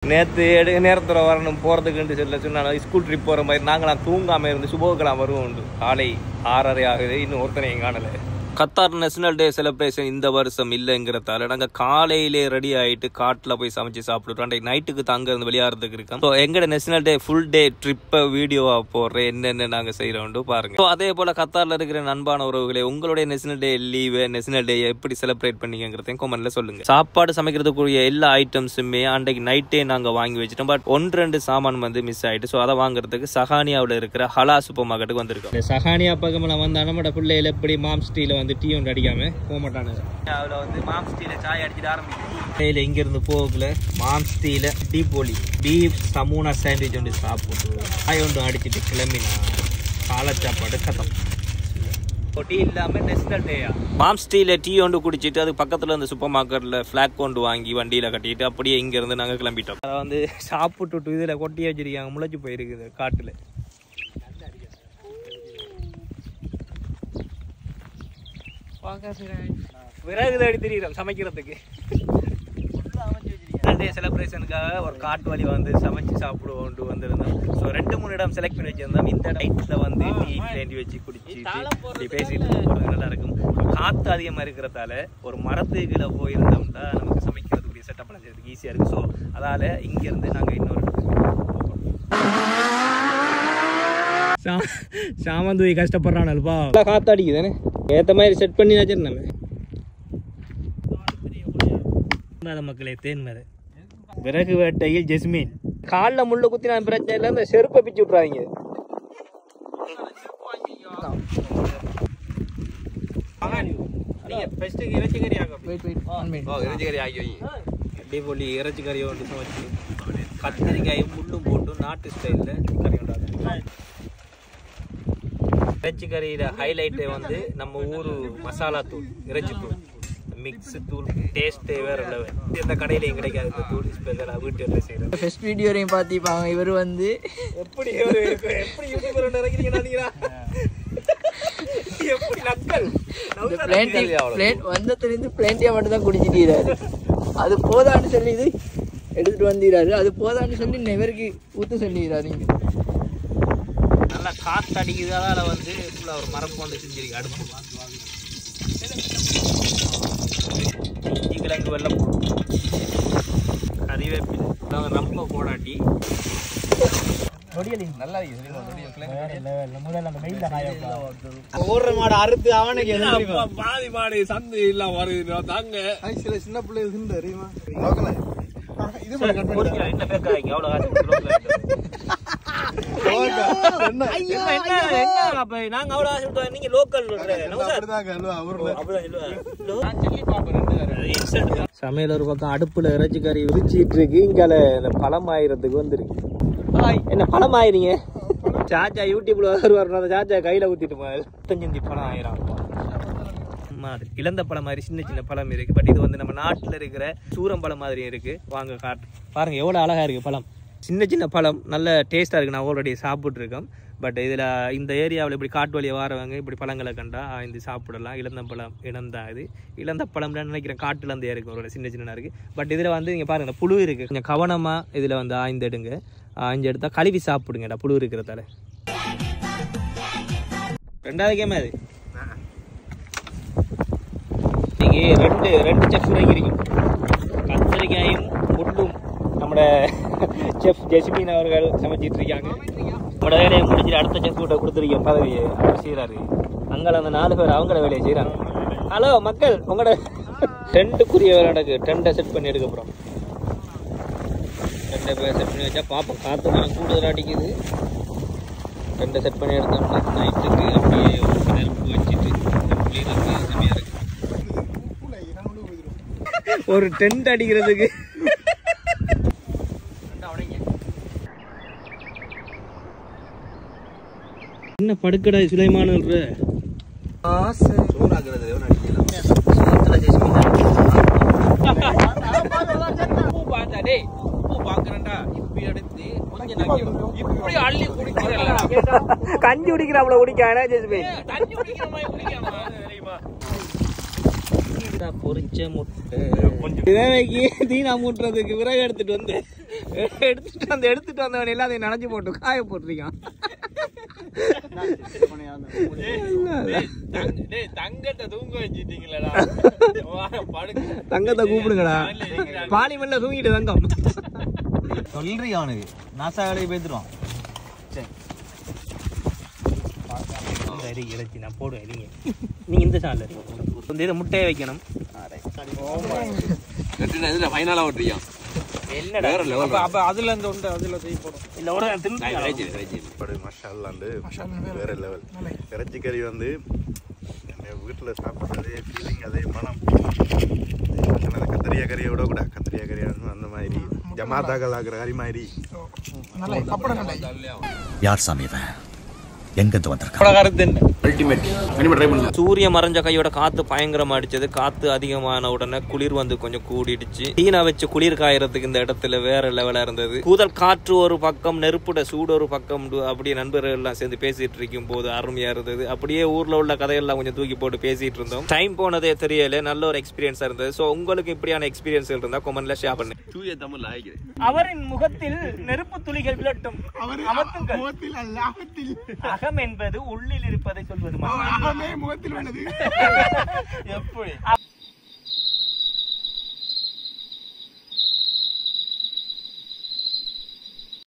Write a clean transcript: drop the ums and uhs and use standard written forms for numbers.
நேற்று நேரத்தில் வரணும் போகிறதுக்குன்ட்டு சொன்னாலும் ஸ்கூல் ட்ரிப் போகிற மாதிரி நாங்களாம் தூங்காமல் இருந்து சுபோகலாம் வருவோம். காலை 6:30 ஆகுது, இன்னும் ஒருத்தனையும் காணலை. கத்தார் நேஷனல் டே செலிப்ரேஷன் இந்த வருஷம் இல்லைங்கிறதால நாங்கள் காலையிலே ரெடி ஆகிட்டு காட்டில் போய் சமைச்சு சாப்பிடுறோம். அன்றைக்கு நைட்டுக்கு தங்க இருந்து வெளியாகிறதுக்கு இருக்கோம். ஸோ எங்களோட நேஷனல் டே ஃபுல் டே ட்ரிப்பை வீடியோவாக போடுறேன், என்னென்ன நாங்கள் செய்கிறோம் பாருங்க. ஸோ அதே போல் கத்தாரில் இருக்கிற நண்பான உறவுகளை உங்களுடைய நேஷனல் டே லீவு நேஷனல் டே எப்படி செலிப்ரேட் பண்ணிங்கிறதையும் கமெண்ட்ல சொல்லுங்க. சாப்பாடு சமைக்கிறதுக்குரிய எல்லா ஐட்டம்ஸுமே அன்றைக்கு நைட்டே நாங்கள் வாங்கி வச்சுட்டோம். பட் 1-2 சாமான் வந்து மிஸ் ஆகிட்டு. ஸோ அதை வாங்குறதுக்கு சஹானியாவில் இருக்கிற ஹலா சூப்பர் மார்க்கெட்டுக்கு வந்திருக்கோம். இந்த சஹானியா பக்கமெல்லாம் வந்து நம்மளோட பிள்ளைகள் எப்படி மாம் ஸ்டீல வந்து டீ ஒன்று அடிக்காம போக மாட்டானு. அதில் வந்து மாம் ஸ்டீல சாய் அடிச்சுட்டு ஆரம்பிக்கும். இங்கிருந்து போகல மாம் ஸ்டீல டீ போலி பீஃப் சமூனா சாண்ட்விச் ஒன்று சாப்பிட்டு சாய் ஒன்று அடிச்சுட்டு கிளம்பினா காலை சாப்பாடு கதம். டீ இல்லாமல் நேஷனல் டேயா மாம் ஸ்டீல டீ ஒன்று குடிச்சிட்டு அது பக்கத்தில் இந்த சூப்பர் மார்க்கெட்டில் ஃப்ளாக் கொண்டு வாங்கி வண்டியில் கட்டிட்டு அப்படியே இங்கேருந்து நாங்கள் கிளம்பிட்டோம். அதை வந்து சாப்பிட்டுட்டு இதில் கொட்டி வச்சிருக்காங்க, முளைச்சி போயிருக்குது காட்டில். விறகு தேடி தெரியும் சமைக்கிறதுக்கு. செலிப்ரேஷனுக்காக ஒரு காட்டு வழி வந்து சமைச்சு சாப்பிடுவோம் வந்திருந்தோம். ஸோ 2-3 இடம் செலக்ட் பண்ணி வச்சிருந்தோம். இந்த நைட்டில் வந்து டீ வேண்டி வச்சு குடிச்சு பேசிட்டு போகிறது நல்லா இருக்கும். காற்று அதிகமாக இருக்கிறதால ஒரு மரத்துக்குள்ள போயிருந்தோம்னா நமக்கு சமைக்கிறதுக்குரிய செட்டப் பண்ணுறதுக்கு ஈஸியாக இருக்கும். ஸோ அதால் இங்கேருந்து நாங்கள் இன்னொரு சாமந்தூவி கஷ்டப்படுறானல்பா. காற்று அடிக்குதானே ஏற்ற மாதிரி செட் பண்ணி வச்சிருந்தோம். மக்களே தேன்மது விறகு வேட்டையில் ஜெஸ்மின் காலில் முள்ளு குத்தி நான் பிரச்சனை இல்லை, இந்த செருப்பை பிச்சு விட்றாங்க. இறைச்சிக்கறி ஒன்று சமைச்சு கத்திரிக்காயும் முள்ளும் போட்டு நாட்டு ஸ்டைலில் கறி உண்டாங்க. இறைச்சிக்கறியில் ஹைலைட்டே வந்து நம்ம ஊர் மசாலா தூள், இறைச்சி தூள், மிக்ஸ் தூள். டேஸ்ட்டே வேற லெவல். இந்த கடையிலையும் கிடைக்காது இந்த தூள். ஸ்பெஷலாக வீட்டில் செய்கிறேன். ஃபர்ஸ்ட் வீடியோலையும் பார்த்திப்பாங்க. இவர் வந்து எப்படி எப்படி யூடியூபர் நினைக்கிறீங்கன்னா எப்படி நக்கல் வந்ததுலேருந்து பிளேண்டியா மட்டும் தான் குடிச்சிட்டாரு. அது போதான்னு சொல்லி இது எடுத்துட்டு வந்துடுறாரு. அது போதான்னு சொல்லி இவருக்கு ஊற்ற சொல்லிடுறாரு. இங்கே நல்லா காற்று அடிக்குது. அதால் வந்து ஃபுல்லாக ஒரு மரம் கொண்டு செஞ்சிருக்கு அடுப்பு. இஞ்சி கிழங்கு வெள்ளம் கறிவேப்பில் ரொம்ப போடாட்டி அறுத்து அவனுக்கு பாதி மாடு சந்து இல்லாம வருது. தாங்க சில சின்ன பிள்ளைங்க தெரியுமா சமையல் ஒரு பக்கம் அடுப்புல இறைச்சி கறி உரிச்சிட்டு இருக்கு. இங்கால பழம் ஆயிரத்துக்கு வந்துருக்கு. என்ன பழம் ஆயிருங்க சாச்சா யூடியூப்ல வருவார். அந்த சாச்சா கையில ஊத்திட்டு 25 பழம் ஆயிரம் மாதிரி இழந்த பழம் மாதிரி சின்ன சின்ன பழம் இருக்கு. பட் இது வந்து நம்ம நாட்டில் இருக்கிற சூரம்பழம் மாதிரி இருக்கு. வாங்க காட்டு பாருங்க எவ்வளோ அழகா இருக்கு பழம். சின்ன சின்ன பழம் நல்ல டேஸ்ட்டாக இருக்குது. நான் ஆல்ரெடி சாப்பிட்ருக்கேன். பட் இதில் இந்த ஏரியாவில் இப்படி காட்டு வழியை வரவங்க இப்படி பழங்களை கண்டா இந்த சாப்பிடலாம். இழந்த பழம் இனம்தான் இது. இழந்த பழம்னு நினைக்கிறேன் காட்டுலேருந்தே இருக்குது. ஒரு சின்ன சின்ன இருக்குது. பட் இதில் வந்து நீங்கள் பாருங்கள் புழு இருக்குது. கொஞ்சம் கவனமாக இதில் வந்து ஆய்ந்து எடுங்க. ஆய்ந்து எடுத்தால் கழுவி சாப்பிடுங்கடா புழு இருக்கிறதால. 2வது கேம் அது. இன்னைக்கு ரெண்டு செஃப் இறங்கிருக்கும். கத்திரிக்காயும் முள்ளும் நம்மளோட செஃப் ஜெஸ்மின் அவர்கள் சமைச்சிட்டு இருக்காங்க. நம்மளோட வேலையை முடிச்சுட்டு அடுத்த செஃப் கிட்ட கொடுத்துருக்கேன் பதவியை. அவர் செய்கிறாரு. அங்கே அந்த 4 பேர் அவங்களோட வேலையை செய்கிறாங்க. ஹலோ மக்கள், உங்களோட டென்ட்டுக்குரிய வேலை நடக்கு. டென்ட்டை செட் பண்ணி எடுக்க போகிறோம். டென்ட்டை போய் செட் பண்ணி வச்சா பார்ப்போம். காற்று தான் கூடுதலாக அடிக்குது. டென்ட்டை செட் பண்ணி எடுத்தோம்னா நைட்டுக்கு அப்படியே ஒரு நெருப்பு வச்சுட்டு செம்மையாக இருக்கு. ஒரு டென்ட் அடிக்கிறதுக்கு என்ன படுக்கடா சுலைமான கஞ்சி குடிக்கிறாப்ல குடிக்கான பொரிச்ச முட்டை இதைக்கு தீனா மூட்டுறதுக்கு விறகு எடுத்துட்டு வந்தவன் எல்லாம் அதை நனைஞ்சு போட்டு காய போட்டிருக்கான். தங்கத்தை கூப்பிடுங்கடா, பாலிமல்ல தூங்கிட்டு தங்கம் சொல்றீங்க அவனுக்கு நாசா வேலையை பேத்துருவான். நான் போடுவேன். நீங்க இந்த சால இதை முட்டையை வைக்கணும். ஃபைனலா ஓட்டுறியான் என்னடா அப்ப அதுல இந்த உண்டு அதுல செய்ய போறோம். இல்ல ஒரு மசாலாண்டு வேற லெவல். இறைச்சிக்கறி வந்து வீட்டில் சாப்பிட்றதே ஃபீலிங், அதே மனம். கத்திரியா கறியை விட கூட கத்திரியா கறியா அந்த மாதிரி ஜமாத்தாக்கள் ஆகிற கறி மாதிரி. யார் சாமி எங்கிருந்து வந்திருக்க? சூரிய மறைஞ்ச கையோட காத்து பயங்கரமா அடிச்சது. காத்து அதிகமான உடனே குளிர் வந்து கொஞ்சம் கூடிடுச்சு. டீனா வச்சு குளிர் காயறதுக்கு இந்த இடத்துல வேற லெவலா இருந்தது. கூதல் காற்று ஒரு பக்கம், நெருப்புட சூடு ஒரு பக்கம், அப்படியே நண்பர்கள் எல்லாம் சேர்ந்து பேசிட்டு இருக்கும் போது அருமையா இருந்தது. அப்படியே ஊர்ல உள்ள கதையெல்லாம் கொஞ்சம் தூக்கி போட்டு பேசிட்டு இருந்தோம். டைம் போனதே தெரியல. நல்ல ஒரு எக்ஸ்பீரியன்ஸா இருந்தது. சோ உங்களுக்கு இப்படியான எக்ஸ்பீரியன்ஸ் இருந்தா கமெண்ட்ல ஷேர் பண்ணுங்க. அவரின் முகத்தில் நெருப்பு துளிகள் விழட்டும். அகம் என்பது உள்ளில் இருப்பதை சொல்வது. முகத்தில் எப்படி